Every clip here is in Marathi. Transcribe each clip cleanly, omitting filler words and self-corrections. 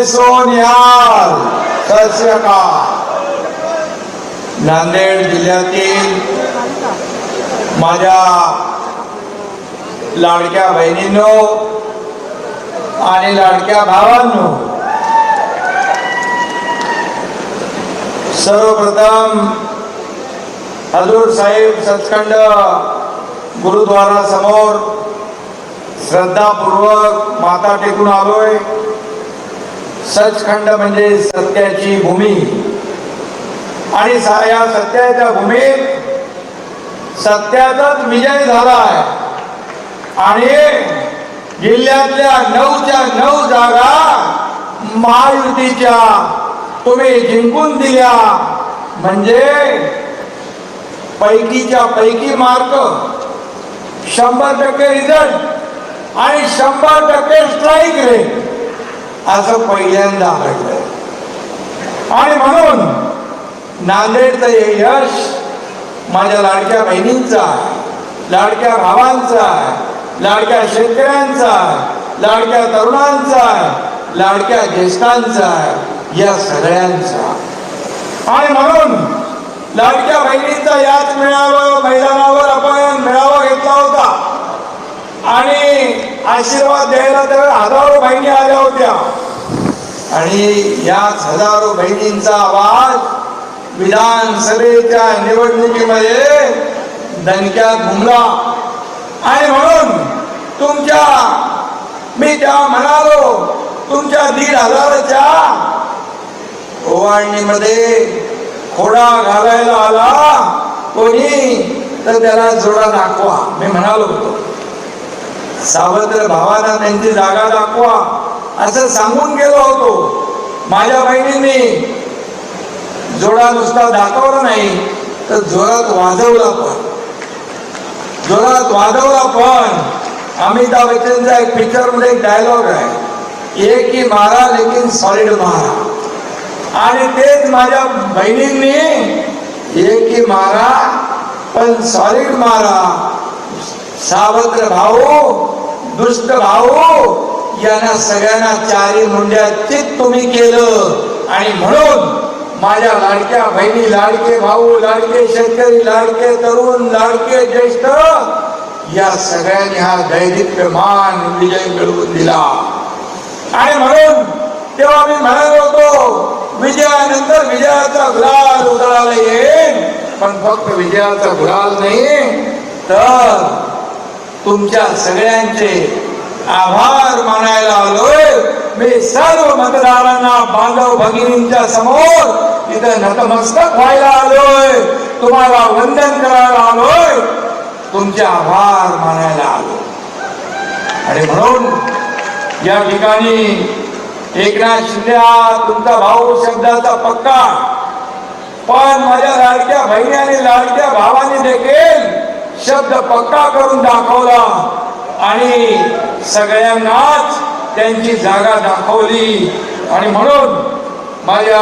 सोनिहाल सत श्री अकाल. नांदेड जिल्ह्यातील माझ्या लाडक्या बहिणींनो आणि लाडक्या भावांनो, सर्वप्रथम हजूर साहेब सचखंड गुरुद्वारा समोर श्रद्धापूर्वक माथा टेकून आलोय. सचखंड म्हणजे सत्याची भूमी आणि या सत्याच्या भूमीत सत्याचाच विजय झालाय आणि जिल्ह्यातल्या 9च्या 9 जागा महायुतीच्या तुम्ही जिंकून दिल्या. म्हणजे पैकीच्या पैकी मार्क, 100% रिझल्ट आणि 100% स्ट्राईक रेट असं पहिल्यांदा घडलं. आणि म्हणून नांदेडचं हे यश माझ्या लाडक्या बहिणींचं आहे, लाडक्या भावांचं आहे, लाडक्या शेतकऱ्यांचं आहे, लाडक्या तरुणांचं आहे, लाडक्या ज्येष्ठांचं आहे, या सगळ्यांचा. आणि म्हणून लाडक्या बहिणींचा याच मैदानावर आपण मेळावा घेतला होता आणि आशीर्वाद द्यायला तर हजारो बहिणी आल्या होत्या. आणि याच हजारो बहिणींचा आवाज विधानसभेच्या निवडणुकीमध्ये दणक्यात घुमला. आणि म्हणून मी तेव्हा म्हणालो, तुमच्या 1,500च्या ओवाळणीमध्ये खोडा घालायला आला कोणी तर त्याला जोडा दाखवा. मी म्हणालो होतो सावत्र भावांना त्यांची जागा दाखवा असं सांगून गेलो होतो. माझ्या बहिणींनी जोडा नुसता दाखवला नाही तर जोरात वाजवला पण. अमिताभ बच्चनचा एक पिक्चर मध्ये एक डायलॉग आहे, एक ही मारा लेकिन सॉलिड मारा. आणि तेच माझ्या बहिणींनी एक ही मारा पण सॉलिड मारा. सावत्र भाऊ, दुष्ट भाऊ यांना सगळ्यांना 4 मुंड्या चित तुम्ही केलं. आणि म्हणून माझ्या लाडक्या बहिणी, लाडके भाऊ, लाडके शेतकरी, लाडके तरुण, लाडके ज्येष्ठ या सगळ्यांनी हा दैदिप्यमान विजय मिळवून दिला. आणि म्हणून तेव्हा मी म्हणालो होतो विजयानंतर विजयाचा गुलाल उधळायला येईल, पण फक्त विजयाचा गुलाल नाही तर तुमच्या सगळ्यांचे आभार मानायला आलोय. मी सर्व मतदारांना, बांधव भगिनींच्या समोर इथं नतमस्तक व्हायला आलोय, तुम्हाला वंदन करायला आलोय, तुमचे आभार मानायला आलो. आणि म्हणून या ठिकाणी एकनाथ शिंदे हा तुमचा भाऊ शब्दाचा पक्का, पण माझ्या लाडक्या बहिणी आणि लाडक्या भावांनी देखील शब्द पक्का करून दाखवला आणि सगळ्यांनाच त्यांची जागा दाखवली. आणि म्हणून माझ्या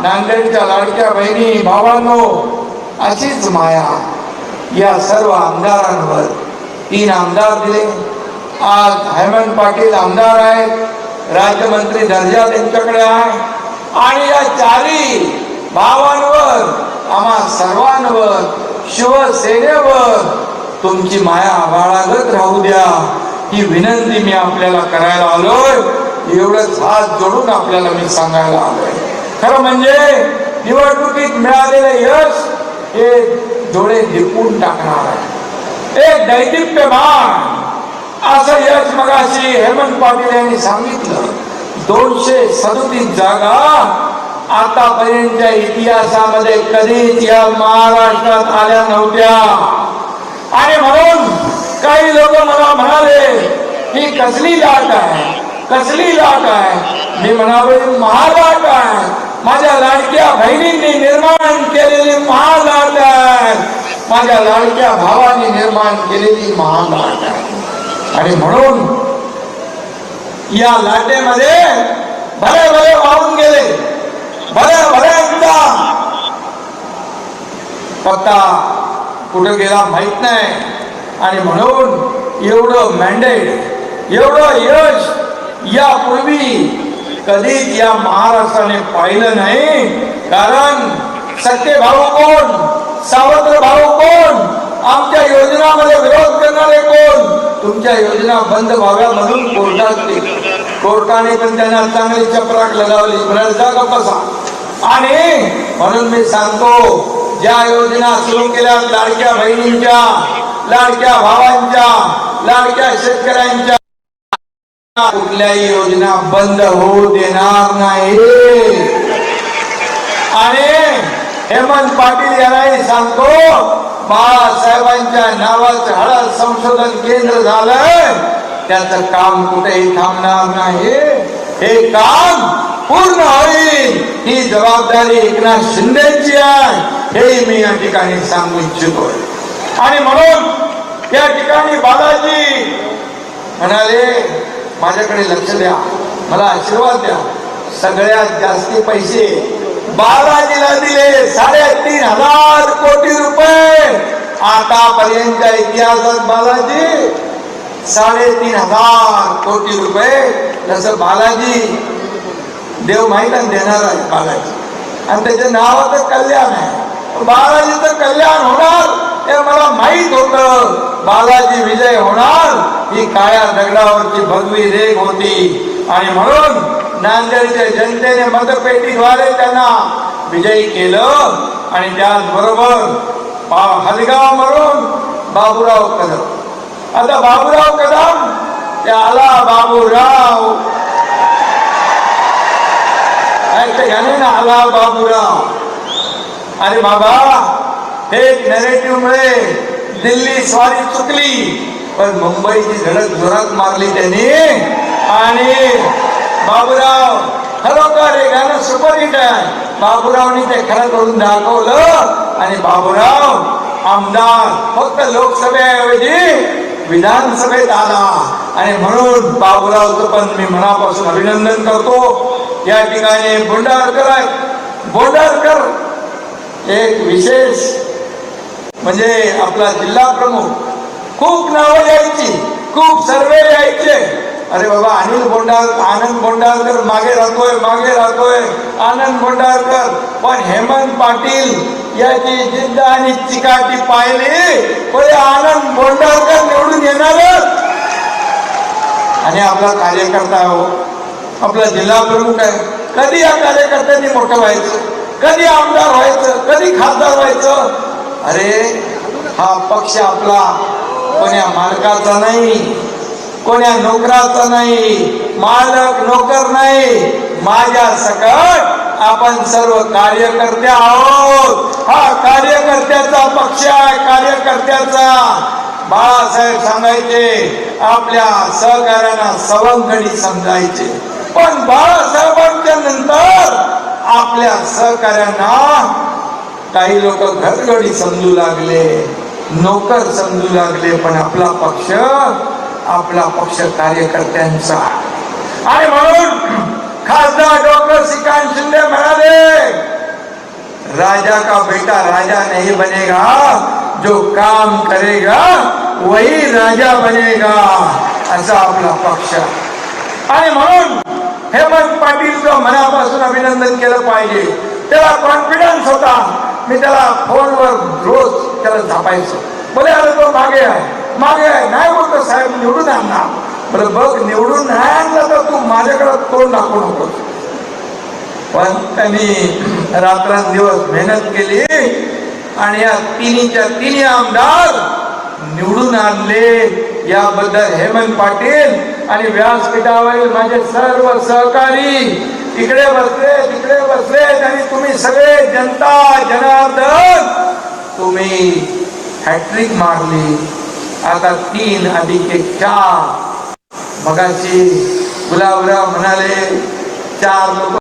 नांदेडच्या लाडक्या बहिणी भावांनो, अशीच माया या सर्व आमदारांवर. 3 आमदार दिले. आज हेमंत पाटील आमदार आहेत, राज्यमंत्री दर्जा त्यांच्याकडे आहे. आणि या 4 भावांवर, आम्हा सर्वांवर, शिवसेनेवर तुमची माया बाळगत राहू द्या ही विनंती मी आपल्याला करायला आलोय. एवढंच हात जोडून आपल्याला मी सांगायला आलोय. खरं म्हणजे निवडणुकीत मिळालेलं यश हे डोळे दिपवून टाकणार आहे. एक दैदिप्यमान असं यश मगाशी हेमंत पाटील यांनी सांगितलं. 237 जागा आतापर्यंतच्या इतिहासामध्ये कधीच या महाराष्ट्रात आल्या नव्हत्या. आणि म्हणून काही लोक मला म्हणाले ही कसली लाट आहे, कसली लाट आहे. मी म्हणालो महालाट आहे. माझ्या लाडक्या बहिणींनी निर्माण केलेली महालाट आहे, माझ्या लाडक्या भावांनी निर्माण केलेली महालाट आहे. आणि म्हणून या लाटेमध्ये भले भले वाहून गेले, भले भल्यांचा पत्ता कुठे गेला माहित नाही. आणि म्हणून एवढं मॅन्डेट, एवढं यश यापूर्वी कधीच या महाराष्ट्राने पाहिलं नाही. कारण सख्खे भाऊ कोण, सावत्र भाऊ कोण, आमच्या योजनामध्ये विरोध करणारे कोण, तुमच्या योजना बंद व्हाव्या म्हणून कोर्टाने पण त्यांना चांगली चपराक लगावली. जागा बसा. आणि म्हणून मी सांगतो, ज्या योजना सुरू केल्या लाडक्या बहिणींच्या, लाडक्या भावांच्या, लाडक्या शेतकऱ्यांच्या, कुठल्याही योजना बंद होऊ देणार नाही. आणि हेमंत पाटील यांनाही सांगतो, बाळासाहेबांच्या नावाचं हळद संशोधन केंद्र झालंय, त्याचं काम कुठेही थांबणार नाही. हे काम पूर्ण होईल, ही जबाबदारी एकनाथ शिंदेची आहे, हे मी या ठिकाणी सांगू इच्छितोय. आणि म्हणून या ठिकाणी बालाजी म्हणाले, माझ्याकडे लक्ष द्या, मला आशीर्वाद द्या. सगळ्यात जास्ती पैसे बालाजीला दिले, 3,500 कोटी रुपये. आतापर्यंतच्या इतिहासात बालाजी 3,500 कोटी रुपये. जसं बालाजी देव माहिती देणार आहे बालाजी, आणि त्याच्या नावाचं कल्याण आहे. बालाजीचं कल्याण होणार हे मला माहित होतं. बालाजी विजय होणार ही काळ्या दगडावरची भगवी रेघ होती. आणि म्हणून नांदेडच्या जनतेने मतपेटीद्वारे त्यांना विजयी केलं. आणि त्याचबरोबर हलगाव म्हणून बाबूराव कदम. आता बाबूराव कदम ते आला बाबूराव, गाणे ना, आला बाबूराव. अरे बाबा, हे नॅरेटिव्ह मुळे दिल्ली स्वारी चुकली, पण मुंबईची धडक जोरात मारली त्यांनी. आणि बाबूराव खरोखर हे गाणं सुपरहिट आहे. बाबूरावनी ते खरं करून दाखवलं. आणि बाबूराव आमदार फक्त लोकसभेऐवजी विधानसभेत आला. आणि म्हणून बाबूरावचं पण मी मनापासून अभिनंदन करतो. या ठिकाणी बोंडारकर आहे. बोंडारकर एक विशेष म्हणजे आपला जिल्हा प्रमुख. खूप नावं यायची, खूप सर्वे यायचे. अरे बाबा, अनिल बोंडारकर, आनंद बोंडारकर मागे राहतोय आनंद बोंडारकर. पण हेमंत पाटील याची जिद्द आणि चिकाटी पाहिली, पण आनंद बोंडारकर निवडून येणारच. आणि आपला कार्यकर्ता हो, आपला जिल्हा प्रमुख आहे. कधी या कार्यकर्त्यांनी मोठं व्हायचं, कधी आमदार व्हायचं, कधी खासदार व्हायचं. अरे हा पक्ष आपला कोण्या मालकाचा नाही, कोण्या नोकराचा नाही, मालक नोकर नाही, माझ्या सकट आपण सर्व कार्यकर्ते आहोत. हा कार्यकर्त्याचा पक्ष आहे, कार्यकर्त्याचा. बाळासाहेब सांगायचे, आपल्या सहकार्यांना सवंगडी समजायचे. पण बाळासाहेबांच्या नंतर आपल्या सहकार्यांना काही लोक घरगडी समजू लागले, नोकर समजू लागले. पण आपला पक्ष कार्यकर्त्यांचा. आणि म्हणून खासदार डॉक्टर श्रीकांत शिंदे म्हणाले, राजा का बेटा राजा नहीं बनेगा, जो काम करेगा वही राजा बनेगा, असा आपला पक्ष. आणि म्हणून हेमंत पाटीलचं मनापासून अभिनंदन केलं पाहिजे. त्याला कॉन्फिडन्स होता. मी त्याला फोनवर रोज त्याला झापायचो. बोले अरे तो मागे आहे नाही बोलतो, साहेब निवडून आणणार. बरं बघ, निवडून नाही आणलं तर तू माझ्याकडे तोंड दाखवू नको. पण त्यांनी रात्रंदिवस मेहनत केली आणि या तिन्ही आमदार निवडून आणले. याबद्दल हेमंत पाटील आणि व्यासपीठावरील माझे सर्व सहकारी इकडे बसले, तिकडे बसले, आणि तुम्ही सगळे जनता जनार्दन, तुम्ही हॅट्रिक मारली. आता 3 अधिक 1 4. मगाशी गुलाबराव म्हणाले 4 लोक